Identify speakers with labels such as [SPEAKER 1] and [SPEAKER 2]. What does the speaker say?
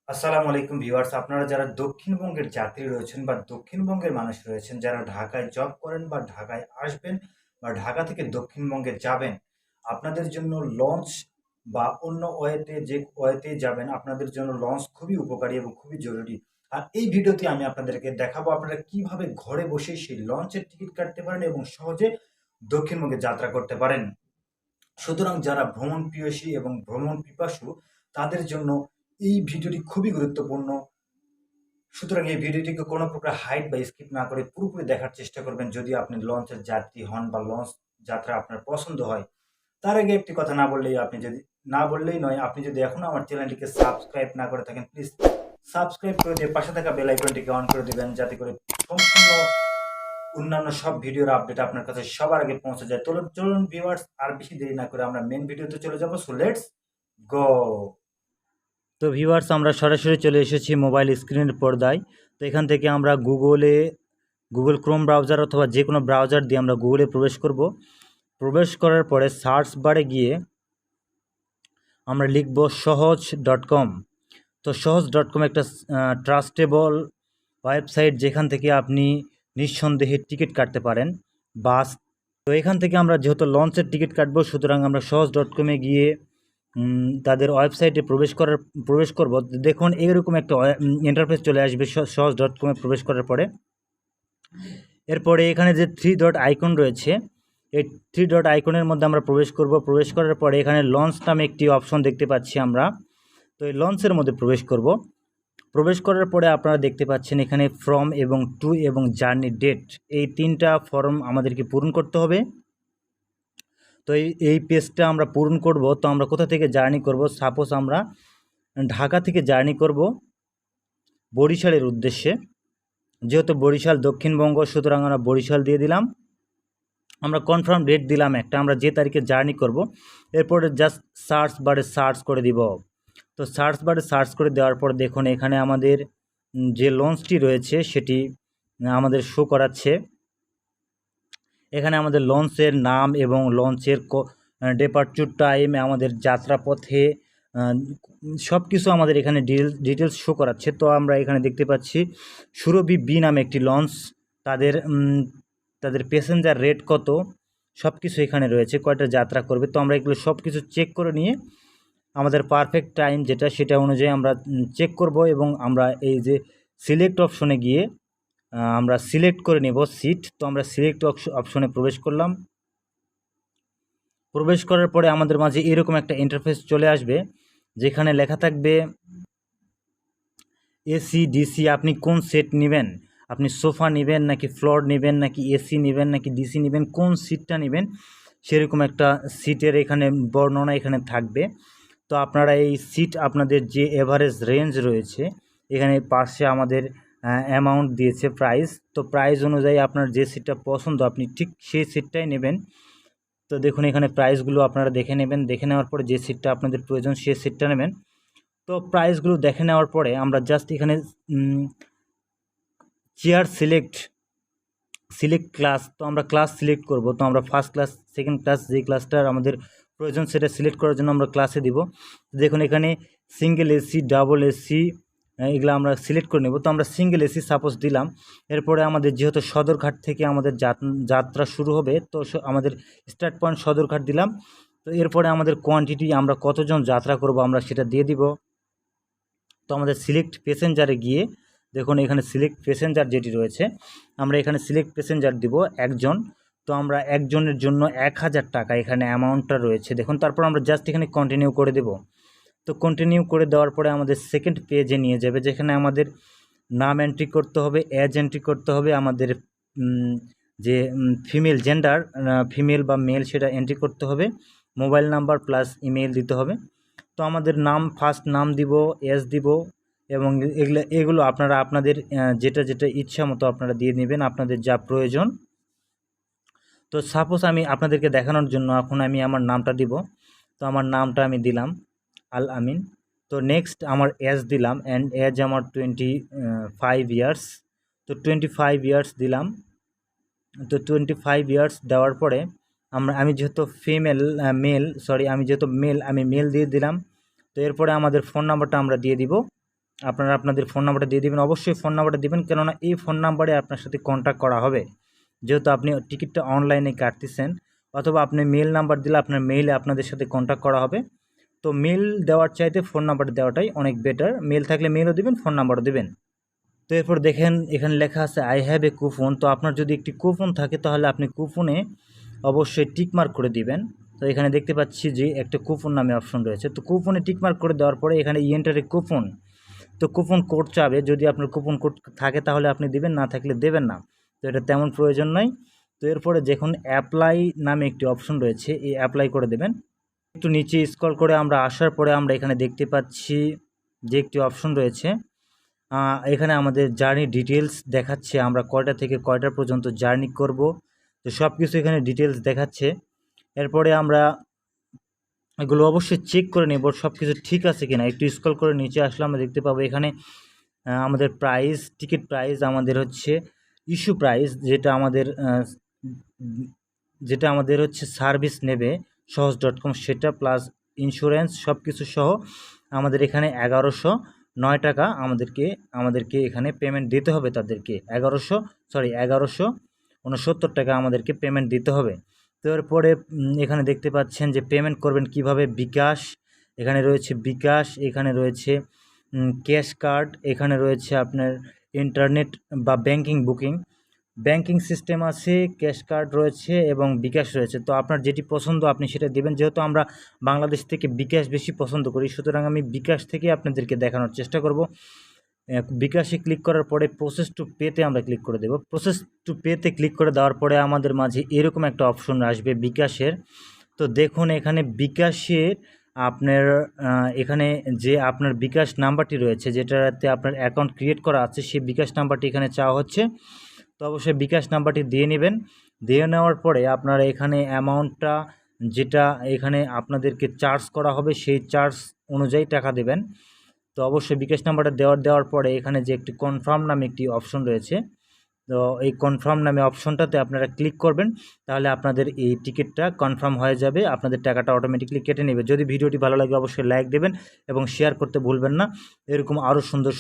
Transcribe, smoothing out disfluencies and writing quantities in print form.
[SPEAKER 1] আসসালামু আলাইকুম ভিউয়ার্স, আপনারা যারা দক্ষিণবঙ্গের যাত্রী রয়েছেন বা দক্ষিণবঙ্গের মানুষ রয়েছেন, যারা ঢাকায় জব করেন বা ঢাকায় আসবেন বা ঢাকা থেকে দক্ষিণবঙ্গে যাবেন, আপনাদের জন্য লঞ্চ বা অন্য ওয়েতে যাবেন, আপনাদের জন্য লঞ্চ খুবই উপকারী এবং খুবই জরুরি। আর এই ভিডিওতে আমি আপনাদেরকে দেখাবো আপনারা কিভাবে ঘরে বসেই সেই লঞ্চের টিকিট কাটতে পারেন এবং সহজে দক্ষিণবঙ্গে যাত্রা করতে পারেন। সুতরাং যারা ভ্রমণ প্রিয়সী এবং ভ্রমণ পিপাসু তাদের জন্য এই ভিডিওটি খুবই গুরুত্বপূর্ণ। সুতরাং এই ভিডিওটিকে কোনো প্রকার হাইড বা স্কিপ না করে পুরোপুরি দেখার চেষ্টা করবেন যদি আপনি লঞ্চের যাত্রী হন বা লঞ্চ যাত্রা আপনার পছন্দ হয়। তার আগে একটি কথা না বললেই নয়, আপনি যদি এখনো আমার চ্যানেলটিকে সাবস্ক্রাইব না করে থাকেন, প্লিজ সাবস্ক্রাইব করে দিয়ে পাশে থাকা বেল আইকনটিকে অন করে দিবেন যাতে করে সম্পূর্ণ অন্যান্য সব ভিডিওর আপডেট আপনার কাছে সবার আগে পৌঁছে যায়। চলুন ভিউয়ার্স, আর বেশি দেরি না করে আমরা মেন ভিডিওতে চলে যাব। So let's go. তো ভিউয়ার্স, আমরা সরাসরি চলে এসেছি মোবাইল স্ক্রিনের পর্দায়। তো এখান থেকে আমরা গুগল ক্রোম ব্রাউজার অথবা যে কোনো ব্রাউজার দিয়ে আমরা গুগলে প্রবেশ করব। প্রবেশ করার পরে সার্চ বারে গিয়ে আমরা লিখব সহজ.com। তো সহজ.com একটা ট্রাস্টেবল ওয়েবসাইট, যেখান থেকে আপনি নিঃসন্দেহে টিকিট কাটতে পারেন বাস। তো এখান থেকে আমরা যেহেতু লঞ্চের টিকিট কাটবো, সুতরাং আমরা সহজ.com-এ গিয়ে তাদের ওয়েবসাইটে প্রবেশ করব। দেখুন এরকম একটা ইন্টারফেস চলে আসবে সহজ.com-এ প্রবেশ করার পরে। এরপরে এখানে যে 3 ডট আইকন রয়েছে, এই 3 ডট আইকনের মধ্যে আমরা প্রবেশ করব। প্রবেশ করার পরে এখানে লঞ্চ নামে একটি অপশন দেখতে পাচ্ছি আমরা। তো এই লঞ্চের মধ্যে প্রবেশ করব। প্রবেশ করার পরে আপনারা দেখতে পাচ্ছেন এখানে ফ্রম এবং টু এবং জার্নি ডেট, এই 3টা ফর্ম আমাদেরকে পূরণ করতে হবে। তো এই পেজটা আমরা পূরণ করব। তো আমরা কোথা থেকে জার্নি করব? সাপোজ আমরা ঢাকা থেকে জার্নি করব বরিশালের উদ্দেশ্যে। যেহেতু বরিশাল দক্ষিণবঙ্গ, সুতরাং আমরা বরিশাল দিয়ে দিলাম। আমরা কনফার্ম ডেট দিলাম একটা, আমরা যে তারিখে জার্নি করব। এরপরে জাস্ট সার্চ বারে সার্চ করে দিব। তো সার্চ বারে সার্চ করে দেওয়ার পর দেখুন এখানে আমাদের যে লঞ্চটি রয়েছে সেটি আমাদের শো করাচ্ছে। এখানে আমাদের লঞ্চের নাম এবং লঞ্চের ডিপার্চার টাইম, আমাদের যাত্রাপথে সব কিছু আমাদের এখানে ডিটেলস শো করাচ্ছে। তো আমরা এখানে দেখতে পাচ্ছি সুরভি বি নামে একটি লঞ্চ, তাদের প্যাসেঞ্জার রেট কত, সব কিছু এখানে রয়েছে, কয়টা যাত্রা করবে। তো আমরা এগুলো সব কিছু চেক করে নিয়ে আমাদের পারফেক্ট টাইম যেটা, সেটা অনুযায়ী আমরা চেক করব এবং আমরা এই যে সিলেক্ট অপশনে গিয়ে আমরা সিলেক্ট করে নেব সিট। তো আমরা সিলেক্ট অপশনে প্রবেশ করলাম। প্রবেশ করার পরে আমাদের মাঝে এরকম একটা ইন্টারফেস চলে আসবে, যেখানে লেখা থাকবে এসি ডিসি, আপনি কোন সেট নেবেন, আপনি সোফা নেবেন নাকি ফ্লোর নেবেন নাকি এসি নেবেন নাকি ডিসি নেবেন, কোন সিটটা নেবেন সেরকম একটা সিটের এখানে বর্ণনা এখানে থাকবে। তো আপনারা এই সিট, আপনাদের যে এভারেজ রেঞ্জ রয়েছে, এখানে পাশে আমাদের অ্যামাউন্ট দিয়েছে প্রাইস। তো প্রাইস অনুযায়ী আপনার যে সিটটা পছন্দ আপনি ঠিক সেই সিটটাই নেবেন। তো দেখুন এখানে প্রাইসগুলো আপনারা দেখে নেবেন, দেখে নেওয়ার পরে যে সিটটা আপনাদের প্রয়োজন সেই সিটটা নেবেন। তো প্রাইসগুলো দেখে নেওয়ার পরে আমরা জাস্ট এখানে চেয়ার সিলেক্ট ক্লাস, তো আমরা ক্লাস সিলেক্ট করব। তো আমরা ফার্স্ট ক্লাস, সেকেন্ড ক্লাস, যে ক্লাসটার আমাদের প্রয়োজন সেটা সিলেক্ট করার জন্য আমরা ক্লাসে দিব। দেখুন এখানে সিঙ্গেল এসি, ডাবল এসি, এগুলো আমরা সিলেক্ট করে নেব। তো আমরা সিঙ্গেল এসি সাপোজ দিলাম। এরপরে আমাদের যেহেতু সদরঘাট থেকে আমাদের যাত্রা শুরু হবে, তো আমাদের স্টার্ট পয়েন্ট সদরঘাট দিলাম। তো এরপরে আমাদের কোয়ান্টিটি, আমরা কতজন যাত্রা করব আমরা সেটা দিয়ে দিব। তো আমাদের সিলেক্ট প্যাসেঞ্জারে গিয়ে দেখুন এখানে সিলেক্ট প্যাসেঞ্জার যেটি রয়েছে, আমরা এখানে সিলেক্ট প্যাসেঞ্জার দিব একজন। তো আমরা একজনের জন্য 1000 টাকা এখানে অ্যামাউন্টটা রয়েছে দেখুন। তারপর আমরা জাস্ট এখানে কন্টিনিউ করে দেব। তো কন্টিনিউ করে দেওয়ার পরে আমাদের সেকেন্ড পেজে নিয়ে যাবে, যেখানে আমাদের নাম এন্ট্রি করতে হবে, এজ এন্ট্রি করতে হবে, আমাদের যে ফিমেল জেন্ডার, ফিমেল বা মেল সেটা এন্ট্রি করতে হবে, মোবাইল নাম্বার প্লাস ইমেল দিতে হবে। তো আমাদের নাম, ফার্স্ট নাম দিব, এজ দিব, এবং এগুলো আপনারা আপনাদের যেটা ইচ্ছা মতো আপনারা দিয়ে নেবেন, আপনাদের যা প্রয়োজন। তো সাপোজ আমি আপনাদেরকে দেখানোর জন্য এখন আমি আমার নামটা দিব। তো আমার নামটা আমি দিলাম আল আমিন। তো নেক্সট আমার এজ দিলাম, অ্যান্ড এজ আমার 25 ইয়ার্স। তো 25 ইয়ার্স দিলাম। তো 25 ইয়ার্স দেওয়ার পরে আমি যেহেতু মেল, আমি যেহেতু মেল, আমি মেল দিয়ে দিলাম। তো এরপরে আমাদের ফোন নাম্বারটা আমরা দিয়ে দিব।
[SPEAKER 2] আপনারা আপনাদের ফোন নাম্বারটা দিয়ে দেবেন। অবশ্যই ফোন নাম্বারটা দেবেন, কেননা এই ফোন নাম্বারে আপনার সাথে কন্ট্যাক্ট করা হবে, যেহেতু আপনি টিকিটটা অনলাইনে কাটতেছেন। অথবা আপনি মেল নাম্বার দিলে আপনার মেইলে আপনাদের সাথে কন্ট্যাক্ট করা হবে। তো মেল দেওয়ার চাইতে ফোন নাম্বার দেওয়াটাই অনেক বেটার। মেল থাকলে মেলও দেবেন, ফোন নাম্বারও দেবেন। তো এরপর দেখেন এখানে লেখা আছে আই হ্যাভ এ কুপন। তো আপনার যদি একটি কুপন থাকে তাহলে আপনি কুপনে অবশ্যই টিকমার্ক করে দিবেন। তো এখানে দেখতে পাচ্ছি যে একটা কুপন নামে অপশন রয়েছে। তো কুপনে টিকমার্ক করে দেওয়ার পরে এখানে এন্টার এ কুপন, তো কুপন কোড চাবে। যদি আপনার কুপন কোড থাকে তাহলে আপনি দিবেন, না থাকলে দেবেন না। তো এটা তেমন প্রয়োজন নয়। তো এরপরে দেখুন অ্যাপ্লাই নামে একটি অপশন রয়েছে, এই অ্যাপ্লাই করে দেবেন। একটু নিচে স্ক্রল করে আমরা আসার পরে আমরা এখানে দেখতে পাচ্ছি যে একটি অপশন রয়েছে, এখানে আমাদের জার্নি ডিটেলস দেখাচ্ছে, আমরা কয়টা থেকে কয়টা পর্যন্ত জার্নি করব। তো সব কিছু এখানে ডিটেলস দেখাচ্ছে। এরপরে আমরা এগুলো অবশ্যই চেক করে নেব সব কিছু ঠিক আছে কিনা। একটু স্ক্রল করে নিচে আসলে আমরা দেখতে পাবো এখানে আমাদের প্রাইস, টিকিট প্রাইস আমাদের হচ্ছে ইস্যু প্রাইস, যেটা আমাদের হচ্ছে সার্ভিস নেবে সহজ.com, সেটা প্লাস ইন্স্যুরেন্স সব কিছু সহ আমাদের এখানে 1109 টাকা আমাদেরকে এখানে পেমেন্ট দিতে হবে তাদেরকে। 1169 টাকা আমাদেরকে পেমেন্ট দিতে হবে। তো এরপরে এখানে দেখতে পাচ্ছেন যে পেমেন্ট করবেন কিভাবে। বিকাশ, এখানে রয়েছে বিকাশ, এখানে রয়েছে ক্যাশ কার্ড, এখানে রয়েছে আপনার ইন্টারনেট বা ব্যাংকিং সিস্টেম আছে, ক্যাশ কার্ড রয়েছে এবং বিকাশ রয়েছে। তো আপনার যেটি পছন্দ আপনি সেটা দেবেন। যেহেতু আমরা বাংলাদেশ থেকে বিকাশ বেশি পছন্দ করি, সুতরাং আমি বিকাশ থেকে আপনাদেরকে দেখানোর চেষ্টা করব। বিকাশে ক্লিক করার পরে প্রসেস টু পেতে আমরা ক্লিক করে দেব। প্রসেস টু পেতে ক্লিক করে দেওয়ার পরে আমাদের মাঝে এরকম একটা অপশন আসবে বিকাশের। তো দেখুন এখানে বিকাশের আপনার এখানে যে আপনার বিকাশ নাম্বারটি রয়েছে, যেটাতে আপনার অ্যাকাউন্ট ক্রিয়েট করা আছে, সেই বিকাশ নাম্বারটি এখানে চাওয়া হচ্ছে। তো অবশ্যই বিকাশ নাম্বারটি দিয়ে নেবেন। দিয়ে নেওয়ার পরে আপনারা এখানে অ্যামাউন্টটা যেটা এখানে আপনাদেরকে চার্জ করা হবে সেই চার্জ অনুযায়ী টাকা দেবেন। তো অবশ্যই বিকাশ নাম্বারটা দেওয়ার পরে এখানে যে একটি কনফার্ম নামে একটি অপশন রয়েছে, তো এই কনফার্ম নামে অপশনটাতে আপনারা ক্লিক করবেন। তাহলে আপনাদের এই টিকিটটা কনফার্ম হয়ে যাবে, আপনাদের টাকাটা অটোমেটিকলি কেটে নেবে। যদি ভিডিওটি ভালো লাগে অবশ্যই লাইক দেবেন এবং শেয়ার করতে ভুলবেন না। এরকম আরও সুন্দর